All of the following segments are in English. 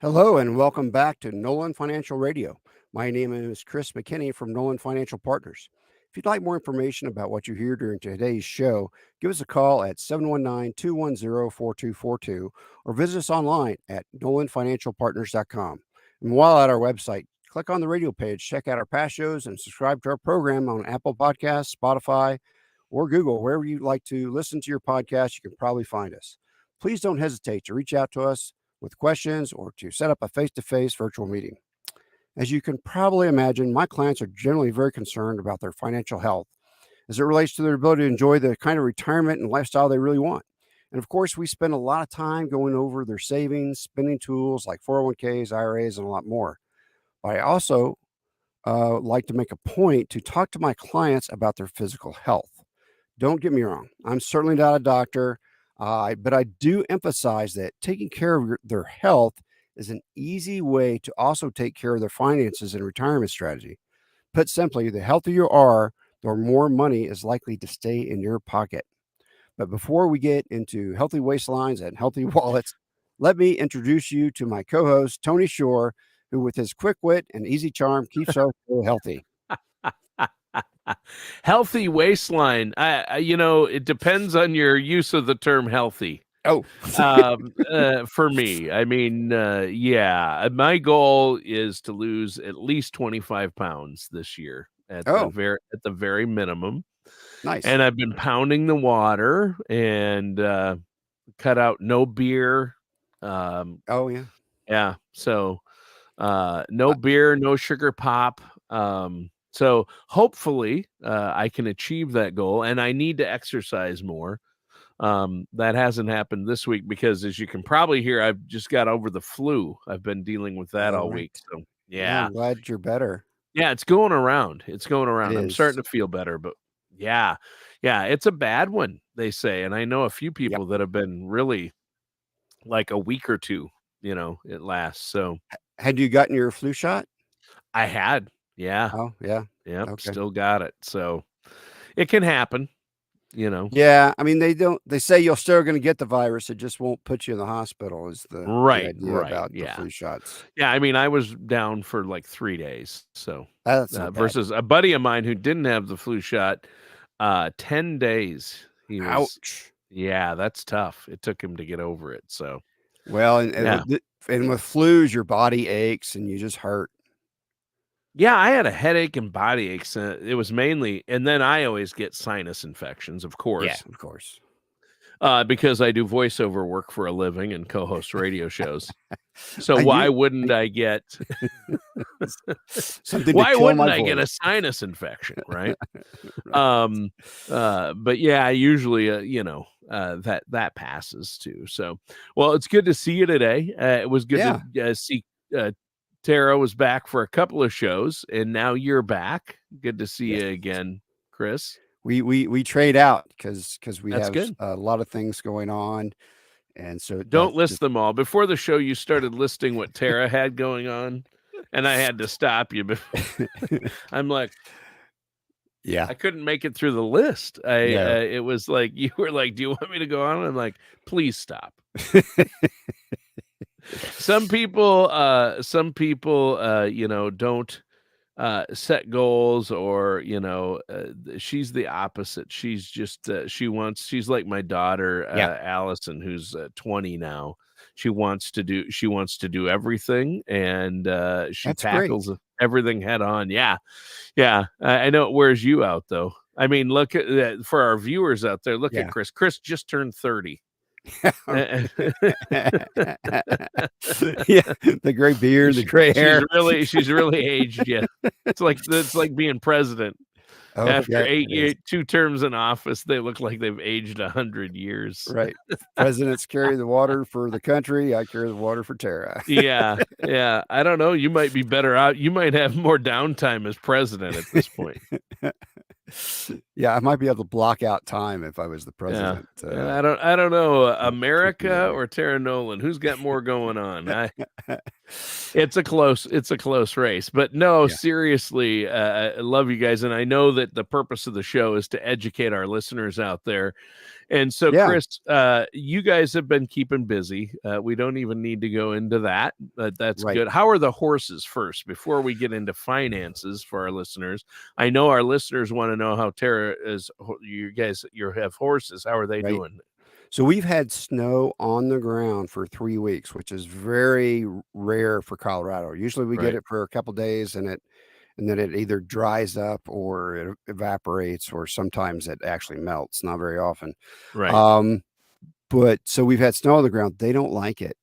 Hello and welcome back to Nolan Financial Radio. My name is Chris McKinney from Nolan Financial Partners. If you'd like more information about what you hear during today's show, give us a call at 719-210-4242 or visit us online at nolanfinancialpartners.com. And while at our website, click on the radio page, check out our past shows, and subscribe to our program on Apple Podcasts, Spotify, or Google. Wherever you'd like to listen to your podcast, you can probably find us. Please don't hesitate to reach out to us with questions or to set up a face-to-face virtual meeting. As you can probably imagine, my clients are generally very concerned about their financial health as it relates to their ability to enjoy the kind of retirement and lifestyle they really want. And of course, we spend a lot of time going over their savings, spending tools like 401ks, IRAs, and a lot more. But I also like to make a point to talk to my clients about their physical health. Don't get me wrong, I'm certainly not a doctor. But I do emphasize that taking care of their health is an easy way to also take care of their finances and retirement strategy. Put simply, the healthier you are, the more money is likely to stay in your pocket. But before we get into healthy waistlines and healthy wallets, let me introduce you to my co-host, Tony Shore, who with his quick wit and easy charm keeps our show healthy. Healthy waistline. It depends on your use of the term healthy. Oh, for me, my goal is to lose at least 25 pounds this year at the very minimum. Nice. And I've been pounding the water and cut out no beer. Yeah. So no beer, no sugar pop. So hopefully I can achieve that goal, and I need to exercise more. That hasn't happened this week because, as you can probably hear, I've just got over the flu. I've been dealing with that all week. So I'm glad you're better. Yeah, it's going around. I'm starting to feel better, but yeah, it's a bad one, they say. And I know a few people that have been really like a week or two, it lasts. So had you gotten your flu shot? I had. Yeah. Oh, yeah. Yep. Okay. Still got it. So it can happen, Yeah. I mean, they say you're still going to get the virus. It just won't put you in the hospital is the idea about the flu shots. Yeah. I mean, I was down for like 3 days. So that's versus a buddy of mine who didn't have the flu shot, 10 days. Ouch. Yeah, that's tough. It took him to get over it. So, well, and with flus, your body aches and you just hurt. Yeah, I had a headache and body aches. It was mainly, and then I always get sinus infections, of course. Yeah, of course. Because I do voiceover work for a living and co-host radio shows. So why wouldn't I get something? Why wouldn't I get a sinus infection, right? But yeah, usually, that passes too. So, well, it's good to see you today. It was good to see. Tara was back for a couple of shows, and now you're back. Good to see you again, Chris. We trade out because we have a lot of things going on, and so don't list them all. Before the show, you started listing what Tara had going on, and I had to stop you. I'm like, I couldn't make it through the list. It was like you were like, "Do you want me to go on?" I'm like, "Please stop." Some people, don't set goals, or she's the opposite. She's just she's like my daughter, Allison, who's 20 now. She wants to do everything, and she tackles everything head on. Yeah. I know it wears you out, though. I mean, look at for our viewers out there. Look at Chris. Chris just turned 30. The gray beard, the gray hair. She's really aged yet. It's like being president. After 2 terms in office, they look like they've aged 100 years. Right. Presidents carry the water for the country. I carry the water for Tara. Yeah. I don't know. You might be better out. You might have more downtime as president at this point. Yeah, I might be able to block out time if I was the Yeah. president. And I don't know, Trick me America there. or Tara Nolan, who's got more going on? It's a close race. But no, Yeah. seriously, I love you guys, and I know that the purpose of the show is to educate our listeners out there. And so, Yeah. Chris, you guys have been keeping busy. We don't even need to go into that, but that's Right. good. How are the horses first before we get into finances for our listeners? I know our listeners want to know how Tara is. You have horses. How are they Right. doing? So we've had snow on the ground for 3 weeks, which is very rare for Colorado. Usually we get Right. it for a couple days and then it either dries up or it evaporates or sometimes it actually melts, not very often. Right. But so we've had snow on the ground. They don't like it.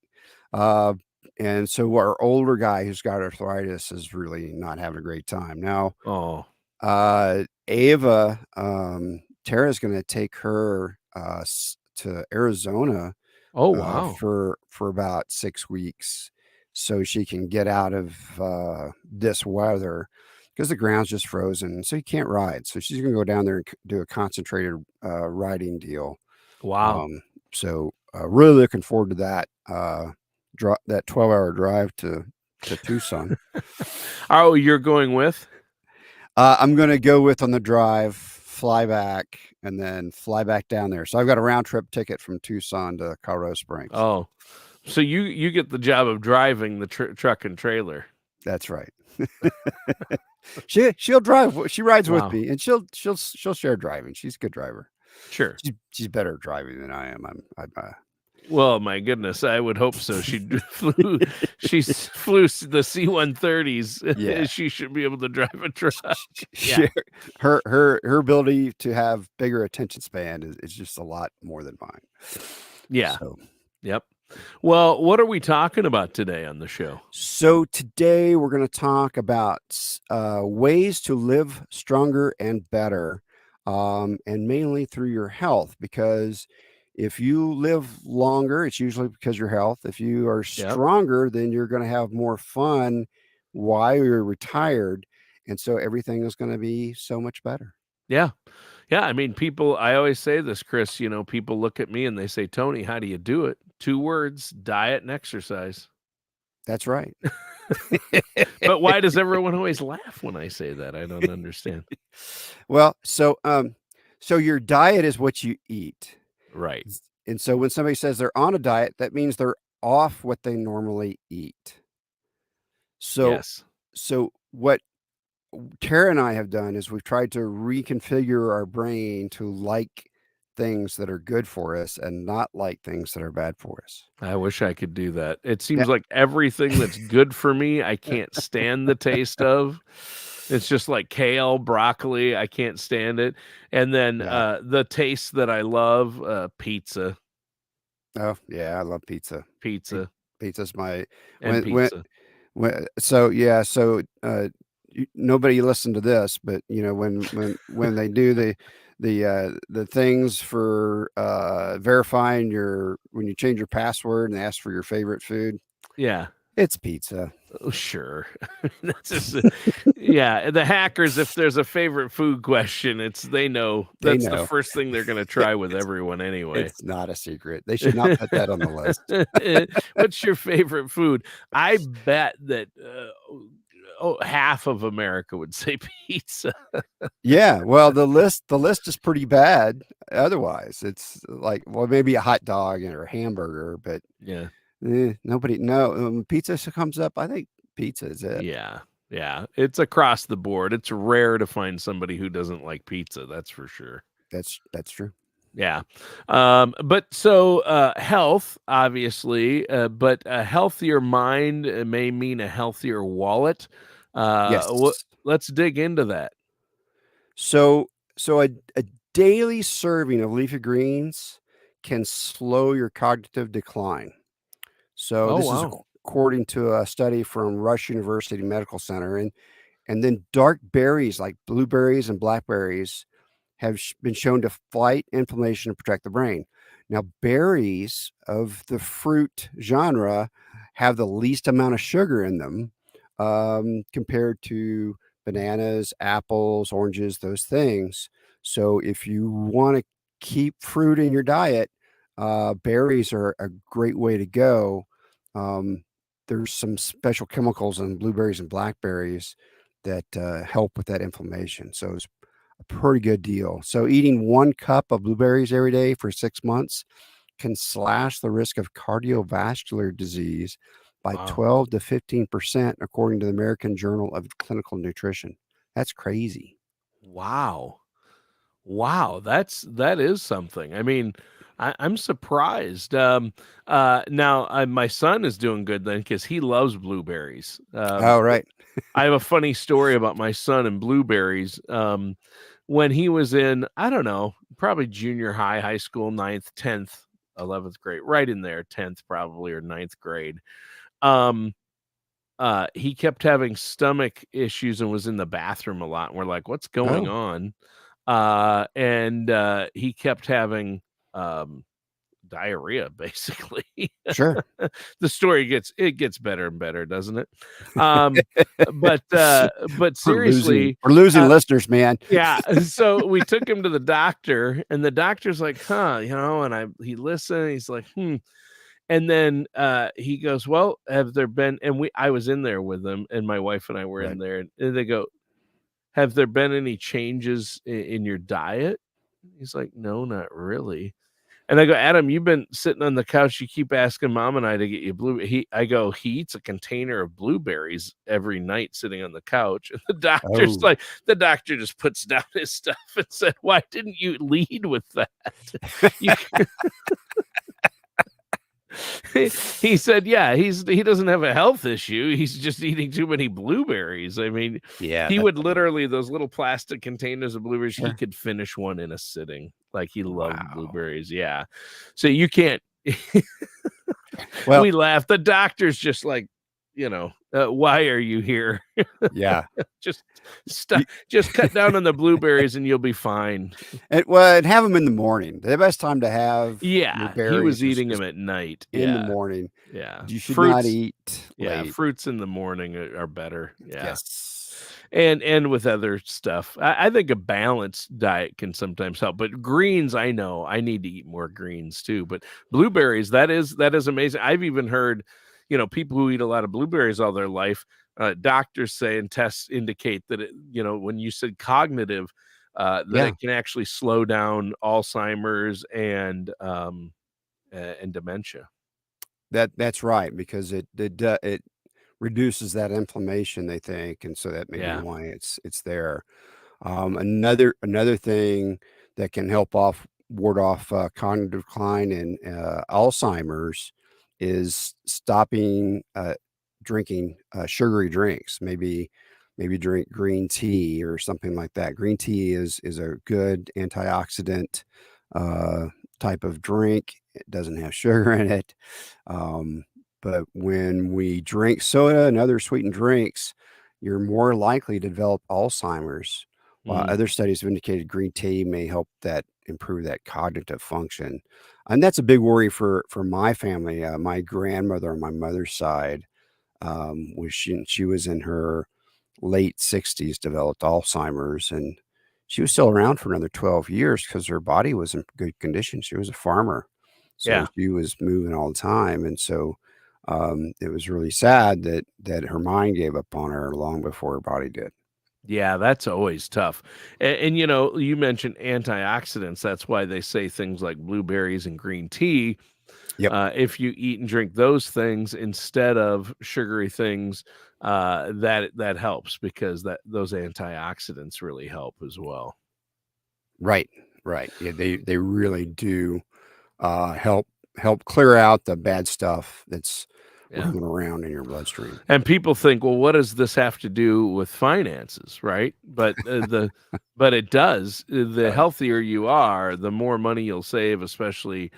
Uh, and so our older guy who's got arthritis is really not having a great time. Now, Oh, Ava, Tara's going to take her to Arizona oh, wow. for about 6 weeks so she can get out of this weather because the ground's just frozen. So you can't ride. So she's going to go down there and do a concentrated riding deal. Wow. So really looking forward to that. That 12-hour drive to Tucson. Oh, you're going with? I'm going to go with on the drive, fly back, and then fly back down there. So I've got a round trip ticket from Tucson to Colorado Springs. Oh, so you get the job of driving the truck and trailer. That's right. She'll drive. She rides Wow. with me, and she'll share driving. She's a good driver. Sure. She's better at driving than I am. Well, my goodness, I would hope so. She flew the C-130s. Yeah. She should be able to drive a truck. Yeah. Her ability to have bigger attention span is just a lot more than mine. Yeah. So. Yep. Well, what are we talking about today on the show? So today we're going to talk about ways to live stronger and better, and mainly through your health, because if you live longer, it's usually because of your health. If you are stronger, then you're going to have more fun while you're retired. And so everything is going to be so much better. Yeah. Yeah. I mean, I always say this, Chris, people look at me and they say, Tony, how do you do it? 2 words, diet and exercise. That's right. But why does everyone always laugh when I say that? I don't understand. Well, so your diet is what you eat. Right. And so when somebody says they're on a diet, that means they're off what they normally eat. So what Tara and I have done is we've tried to reconfigure our brain to like things that are good for us and not like things that are bad for us. I wish I could do that. It seems like everything that's good for me, I can't stand the taste of. It's just like kale, broccoli, I can't stand it. And then the taste that I love, pizza. Oh, yeah, I love pizza. Pizza. Pizza's my pizza. So nobody listened to this, but when they do the things for verifying when you change your password and they ask for your favorite food. Yeah. It's pizza. Oh, sure. That's just yeah. The hackers, if there's a favorite food question, they know that's the first thing they're going to try with everyone anyway. It's not a secret. They should not put that on the list. What's your favorite food? I bet that half of America would say pizza. Yeah, well, the list is pretty bad. Otherwise, it's like, well, maybe a hot dog or a hamburger, but yeah, nobody. No, pizza comes up. I think pizza is it. Yeah, it's across the board. It's rare to find somebody who doesn't like pizza. That's for sure. That's true. Yeah. But so health, obviously, but a healthier mind may mean a healthier wallet. Yes. Let's dig into that. So a daily serving of leafy greens can slow your cognitive decline. So this is according to a study from Rush University Medical Center. And then dark berries like blueberries and blackberries have been shown to fight inflammation and protect the brain. Now, berries of the fruit genre have the least amount of sugar in them compared to bananas, apples, oranges, those things. So if you want to keep fruit in your diet, berries are a great way to go. There's some special chemicals in blueberries and blackberries that help with that inflammation. So it's a pretty good deal. So eating 1 cup of blueberries every day for 6 months can slash the risk of cardiovascular disease by Wow. 12 to 15%, according to the American Journal of Clinical Nutrition. That's crazy. Wow. Wow, that is something. I mean, I'm surprised. Now my son is doing good then because he loves blueberries. Oh, right. I have a funny story about my son and blueberries. When he was in, I don't know, probably junior high, high school, 9th, 10th, 11th grade, right in there, 10th probably or 9th grade. Um, he kept having stomach issues and was in the bathroom a lot. And we're like, what's going Oh, on? And he kept having um diarrhea basically. sure. The story gets better and better, doesn't it? Um, but seriously, We're losing uh, listeners, man. yeah, so we took him to the doctor, and the doctor's like, "Huh," and he listened, he's like, "Hmm." And then he goes, "Well, have there been," and I was in there with them, and my wife and I were in Right. there, and they go, "Have there been any changes in your diet?" He's like, "No, not really." And I go, "Adam, you've been sitting on the couch. You keep asking mom and I to get you I go, he eats a container of blueberries every night sitting on the couch." And Oh, the doctor just puts down his stuff and said, "Why didn't you lead with that?" You, he said, "Yeah, he doesn't have a health issue. He's just eating too many blueberries." I mean, yeah. he That's would literally those little plastic containers of blueberries. He sure. could finish one in a sitting. Like he loved Wow. blueberries. Yeah, so you can't. Well, We laugh. The doctor's just like, why are you here? yeah. just You, just cut down on the blueberries and you'll be fine. and have them in the morning. The best time to have your Yeah, he was berries eating is them at night. in the Yeah, morning. yeah. You should not Fruits, eat yeah, late. fruits in the morning are better. Yeah. Yes. And with other stuff. I think a balanced diet can sometimes help, but greens, I know I need to eat more greens too. But blueberries, that is amazing. I've even heard, people who eat a lot of blueberries all their life, doctors say and tests indicate that when you said cognitive, that Yeah. it can actually slow down Alzheimer's and dementia. That's right, because it reduces that inflammation, they think, and so that may be Yeah, why it's there. Another thing that can help ward off cognitive decline and Alzheimer's is stopping drinking sugary drinks. Maybe drink green tea or something like that. Green tea is a good antioxidant uh, type of drink. It doesn't have sugar in it. Um, but when we drink soda and other sweetened drinks, you're more likely to develop Alzheimer's, while mm, other studies have indicated green tea may help that improve that cognitive function. And that's a big worry for my family. My grandmother on my mother's side, she was in her late 60s, developed Alzheimer's, and she was still around for another 12 years because her body was in good condition. She was a farmer, so yeah. she was moving all the time, and so it was really sad that her mind gave up on her long before her body did. Yeah, that's always tough. And you mentioned antioxidants. That's why they say things like blueberries and green tea. Yep. If you eat and drink those things instead of sugary things, that helps because those antioxidants really help as well. Right. Right. Yeah, they really do help clear out the bad stuff that's Yeah. roaming around in your bloodstream. And people think, well, what does this have to do with finances, right? But it does. The Does. healthier you are, the more money you'll save, especially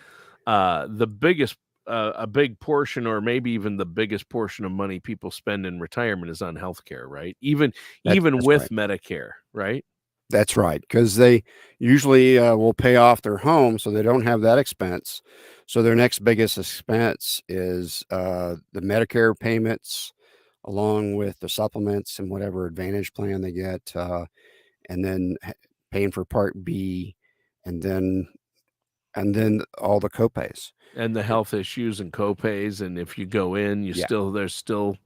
the biggest a big portion or maybe even the biggest portion of money people spend in retirement is on healthcare, right? Even That's with right. Medicare, right? That's right, because they usually, will pay off their home, so they don't have that expense. So their next biggest expense is, the Medicare payments, along with the supplements and whatever Advantage plan they get, and then paying for Part B, and then all the copays. And the health issues and copays, and if you go in, Yeah, there's still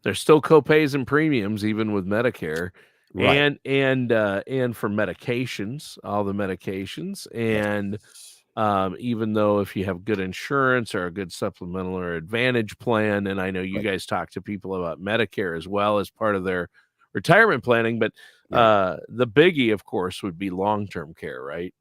copays and premiums even with Medicare, right. and for medications, all the medications, Yes. and even though if you have good insurance or a good supplemental or advantage plan, and I know you Right. guys talk to people about Medicare as well as part of their retirement planning, but Yeah. the biggie, of course, would be long-term care, right?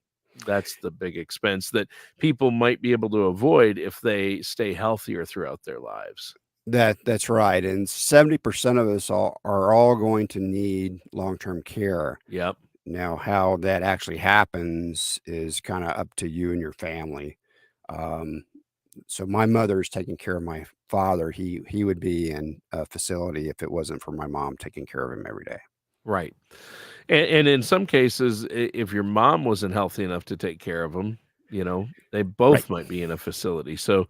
That's the big expense that people might be able to avoid if they stay healthier throughout their lives. That's right, and 70% of us are all going to need long-term care. Yep. Now, how that actually happens is kinda up to you and your family. Um, so my mother is taking care of my father. He would be in a facility if it wasn't for my mom taking care of him every day. Right. And in some cases, if your mom wasn't healthy enough to take care of them, they Right. both might be in a facility. So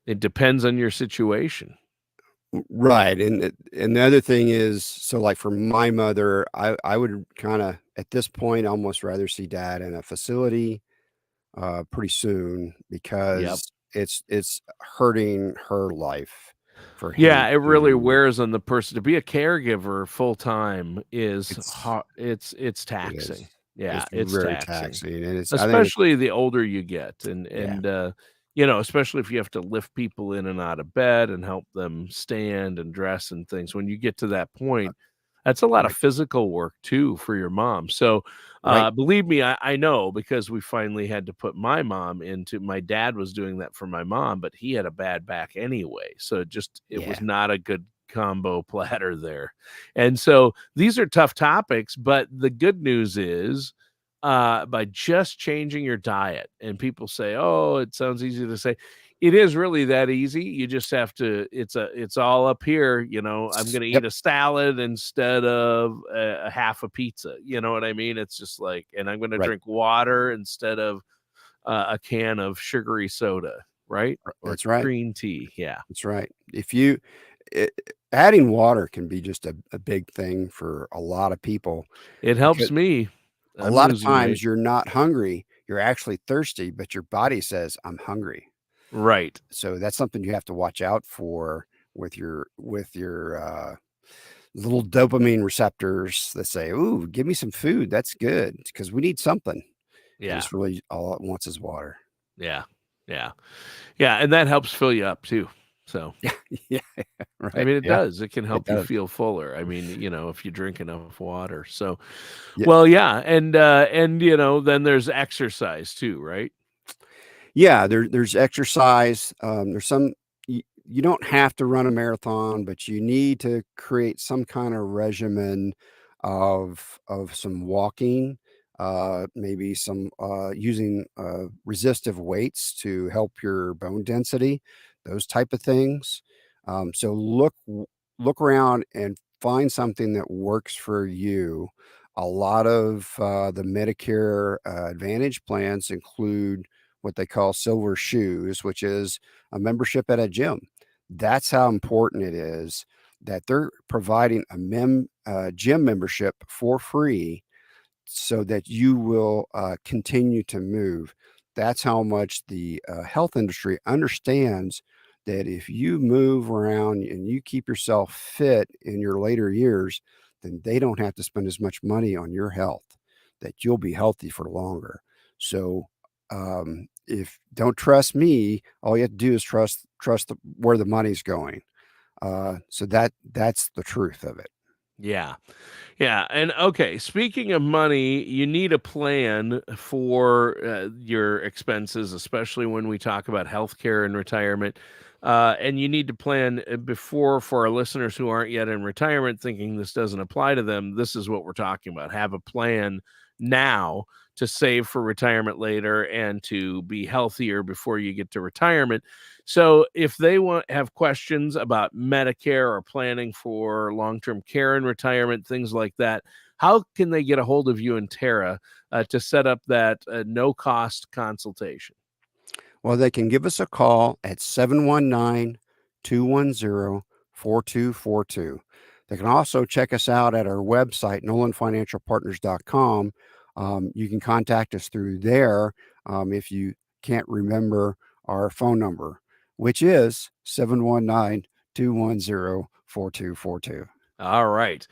it depends on your situation. Right, and the other thing is, so, like, for my mother, I would kinda, at this point, almost rather see dad in a facility, pretty soon Yep. because it's hurting her life for him Yeah, it really to wears on the person. To be a caregiver full time is it's hard. It's it is. taxing. Yeah, It's it's very taxing. taxing, and I think it's Especially the older you get, yeah, especially if you have to lift people in and out of bed and help them stand and dress and things. When you get to that uh, point, that's a lot of right, physical work too for your mom. So, right, believe me, I know because we finally had to put my mom into my dad was doing that for my mom, but he had a bad back anyway. So it was yeah, not a good combo platter there. And so these are tough topics, but the good news is by just changing your diet. And people say, "Oh, it sounds easy to say." It is really that easy. You just have to. It's all up here. I'm going to yep, eat a salad instead of a half a pizza. You know what I mean? It's just like, and I'm going to right, drink water instead of a can of sugary soda, right? Or that's right, green tea. Yeah, that's right. If you I adding water can be just a big thing for a lot of people it helps because me. a I'm lot of losing weight. times you're not hungry, you're actually thirsty, but your body says, "I'm hungry." Right. So that's something you have to watch out for with your, little dopamine receptors that say, "Ooh, give me some food, that's good," because we need something, and Yeah. it's really all it wants is water. Yeah. Yeah. Yeah. And that helps fill you up too. So. Yeah, yeah, I right, mean, it yeah, does. It can it help you does. feel fuller. I mean, if you drink enough water. So, Yeah, well, yeah, and then there's exercise too, right? yeah, there's exercise, there's some you don't have to run a marathon, but you need to create some kinda regimen of some walking, maybe some, using, resistive weights to help your bone density, those type of things. So look around and find something that works for you. A lot of, the Medicare, Advantage plans include what they call silver shoes, which is a membership at a gym. That's how important it is that they're providing a gym membership for free so that you will continue to move. That's how much the health industry understands that if you move around and you keep yourself fit in your later years, then they don't have to spend as much money on your health, that you'll be healthy for longer. So, if don't trust me, all you have to do is trust where the money's going. So that's the truth of it. Yeah. Yeah, and okay, speaking of money, you need a plan for your expenses, especially when we talk about healthcare and retirement. And you need to plan before for our listeners who aren't yet in retirement, thinking this doesn't apply to them. This is what we're talking about. Have a plan now to save for retirement later and to be healthier before you get to retirement. So if they have questions about Medicare or planning for long-term care in retirement, things like that, how can they get a hold of you and Tara to set up that no-cost consultation? Well, they can give us a call at 719-210-4242. They can also check us out at our website, nolanfinancialpartners.com. You can contact us through there if you can't remember our phone number, which is 719-210-4242. All right.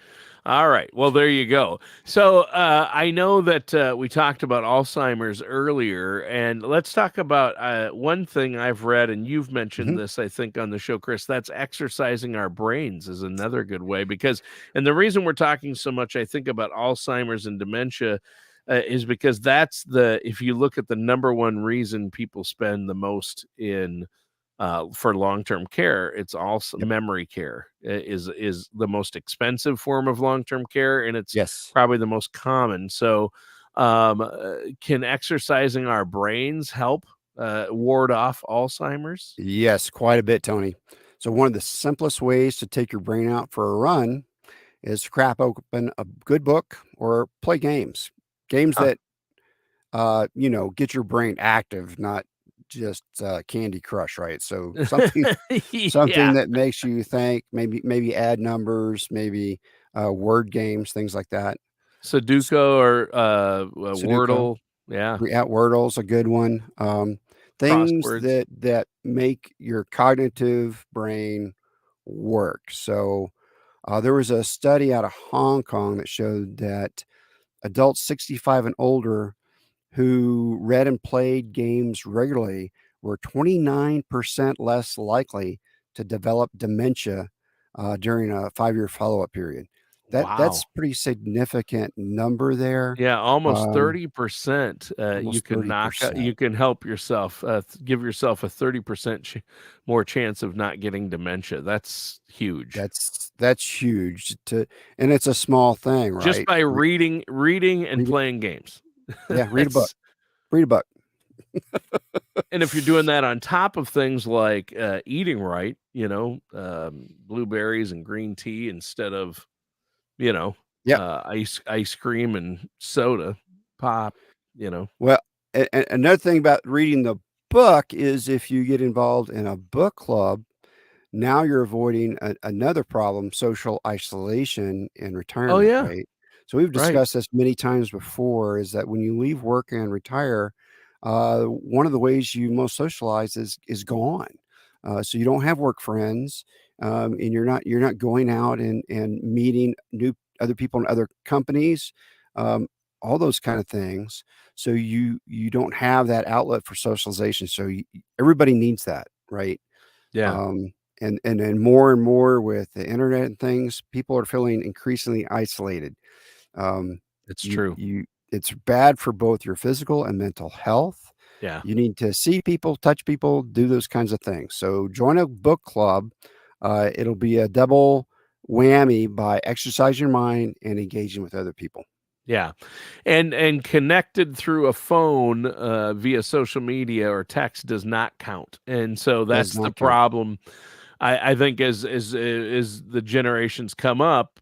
All right. Well, there you go. So I know that we talked about Alzheimer's earlier, and let's talk about one thing I've read, and you've mentioned this, I think, on the show, Chris. That's exercising our brains is another good way and the reason we're talking so much, I think, about Alzheimer's and dementia is because if you look at the number one reason people spend the most in for long-term care, it's also memory care is the most expensive form of long-term care, and it's probably the most common. So can exercising our brains help ward off Alzheimer's? Yes, quite a bit, Tony. So one of the simplest ways to take your brain out for a run is to crack open a good book or play games that get your brain active, not just Candy Crush, right? So something that makes you think, maybe add numbers, maybe word games, things like that. Sudoku or Sudoku. Wordle. Yeah. Wordle's a good one. Things Crosswords. that make your cognitive brain work. So there was a study out of Hong Kong that showed that adults 65 and older who read and played games regularly were 29% less likely to develop dementia during a 5-year follow-up period. That's pretty significant number there. Yeah, almost 30%. You can 30%. you can help yourself, give yourself a 30% more chance of not getting dementia. That's huge. That's huge. And it's a small thing, right? Just by reading and playing games. Yeah, read a book. Read a book. And if you're doing that on top of things like eating right, blueberries and green tea instead of, ice cream and soda pop, Well, another thing about reading the book is if you get involved in a book club, now you're avoiding another problem, social isolation in retirement, right? So we've discussed this many times before, is that when you leave work and retire, one of the ways you most socialize is gone. So you don't have work friends, and you're not going out and meeting other people in other companies, all those kind of things. So you don't have that outlet for socialization. So everybody needs that, right? Yeah. And more and more with the internet and things, people are feeling increasingly isolated. It's true. It's bad for both your physical and mental health. Yeah. You need to see people, touch people, do those kinds of things. So join a book club. It'll be a double whammy by exercising your mind and engaging with other people. Yeah. And connected through a phone via social media or text does not count. And so that's the problem. I think as the generations come up,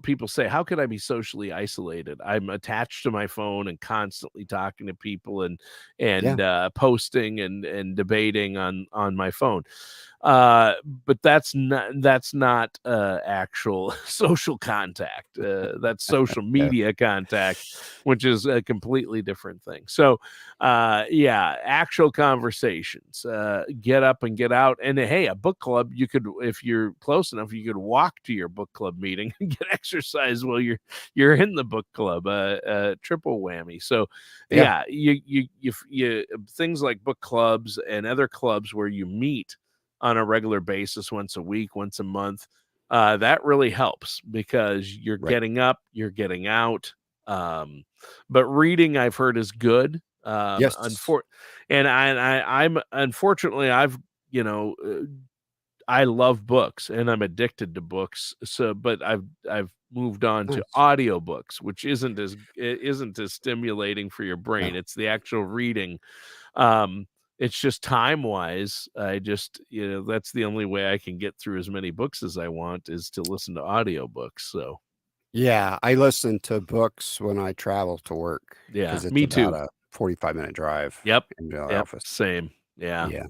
people say, how could I be socially isolated? I'm attached to my phone and constantly talking to people and posting and debating on my phone. But that's not actual social contact. That's social media contact, which is a completely different thing. So actual conversations, get up and get out. And hey, a book club, you could, if you're close enough, you could walk to your book club meeting and get exercise while you're in the book club. Triple whammy. So you things like book clubs and other clubs where you meet on a regular basis, once a week, once a month, that really helps because you're getting up, you're getting out. But reading, I've heard, is good. Yes. I'm unfortunately, I love books and I'm addicted to books. So, but I've moved on to audiobooks, which isn't as stimulating for your brain. It's the actual reading. It's just time-wise, that's the only way I can get through as many books as I want is to listen to audiobooks, so. Yeah, I listen to books when I travel to work. Yeah, It's me too. about a 45-minute drive Yep, into our office. same. Yeah, Yeah.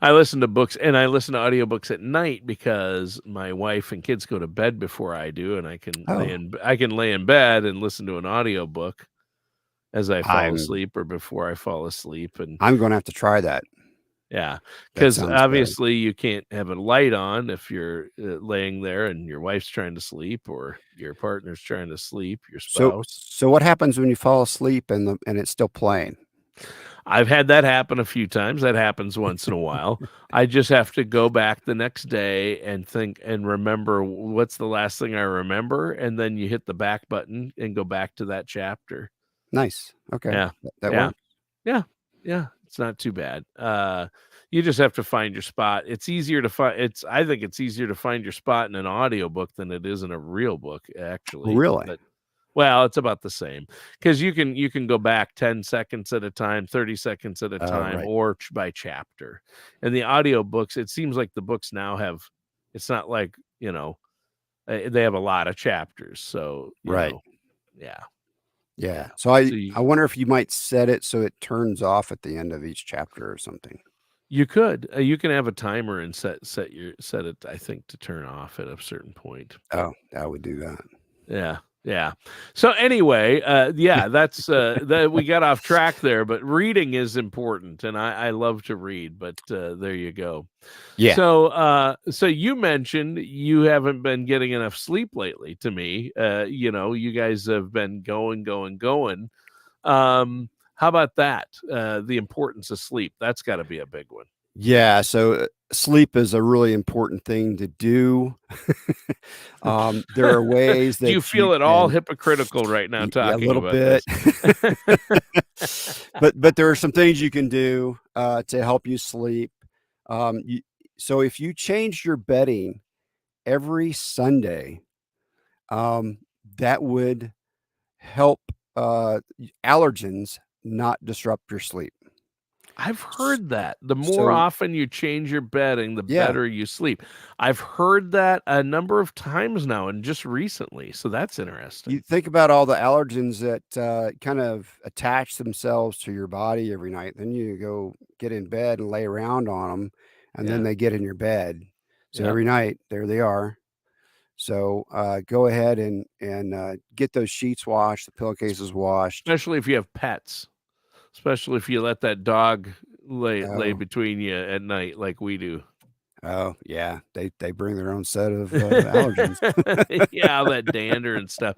I listen to books and I listen to audiobooks at night because my wife and kids go to bed before I do, and Oh, I can lay in bed and listen to an audiobook as I fall I'm asleep or before I fall asleep, and I'm going to have to try that. yeah, That because sounds good. obviously you can't have a light on if you're, laying there and your wife's trying to sleep or your partner's trying to sleep, your So spouse. so what happens when you fall asleep and it's still playing? I've had that happen a few times, that happens once in a while. I just have to go back the next day and think and remember what's the last thing I remember, and then you hit the back button and go back to that chapter. Nice. Okay. Yeah, That yeah, works. yeah, yeah, it's not too bad. You just have to find your spot. It's easier to find it's I think it's easier to find your spot in an audiobook than it is in a real book, actually, Really? but well, it's about the same because you can go back 10 seconds at a time, 30 seconds at a Oh, time, right. or by chapter. And the audiobooks, it seems like the books now have it's not like, they have a lot of chapters, so, Right. yeah, Yeah. yeah. So I So I wonder if you might set it so it turns off at the end of each chapter or something. you could, you can have a timer and set it, I think, to turn off at a certain point, but Oh, I would do that. yeah, yeah. So anyway, yeah, that's that we got off track there, but reading is important, and I love to read. But there you go. Yeah. So you mentioned you haven't been getting enough sleep lately. To me, you guys have been going, going, going. How about that? The importance of sleep. That's got to be a big one. Yeah, so, sleep is a really important thing to do. There are ways Do you that you feel at all can hypocritical right now yeah, a talking little about bit. this? But there are some things you can do, to help you sleep. You so if you change your bedding every Sunday, um, that would help, allergens not disrupt your sleep. I've S heard that. The more so often you change your bedding, the yeah. better you sleep. I've heard that a number of times now and just recently, so that's interesting. You think about all the allergens that, kind of attach themselves to your body every night, then you go get in bed and lay around on them, and then Yeah, they get in your bed. So yeah. every night, there they are. So, go ahead and, get those sheets washed, the pillowcases washed. Especially if you have pets, especially if you let that dog lay Oh, between you at night like we do. oh, yeah, they bring their own set of, allergens. Yeah, all that dander and stuff.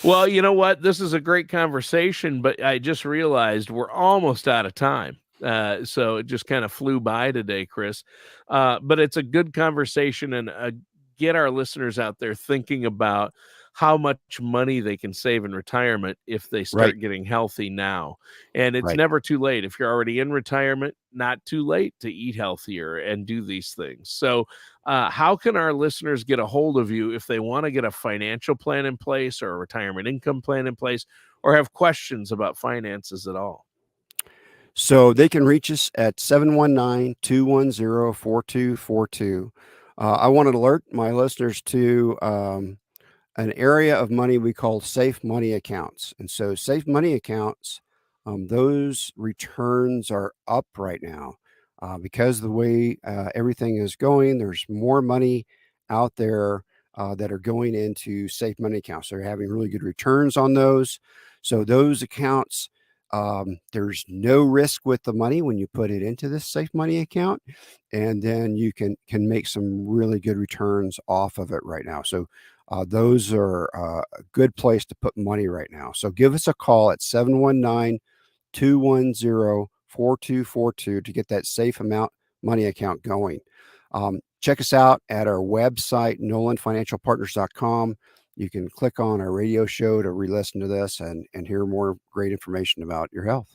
Well, you know what? This is a great conversation, but I just realized we're almost out of time. So it just kind of flew by today, Chris. But it's a good conversation and get our listeners out there thinking about how much money they can save in retirement if they Right, start getting healthy now. And it's right. never too late. If you're already in retirement, not too late to eat healthier and do these things. So, how can our listeners get a hold of you if they want to get a financial plan in place or a retirement income plan in place or have questions about finances at all? So they can reach us at 719-210-4242. I want to alert my listeners to, an area of money we call safe money accounts. And so safe money accounts, those returns are up right now because the way everything is going, there's more money out there that are going into safe money accounts. They're having really good returns on those. So those accounts, there's no risk with the money when you put it into this safe money account, and then you can make some really good returns off of it right now. So those are a good place to put money right now. So give us a call at 719-210-4242 to get that safe amount money account going. Check us out at our website, nolanfinancialpartners.com. You can click on our radio show to re-listen to this and hear more great information about your health.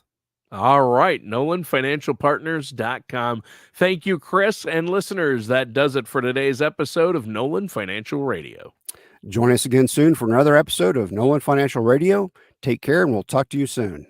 All right, NolanFinancialPartners.com. Thank you, Chris, and listeners. That does it for today's episode of Nolan Financial Radio. Join us again soon for another episode of Nolan Financial Radio. Take care, and we'll talk to you soon.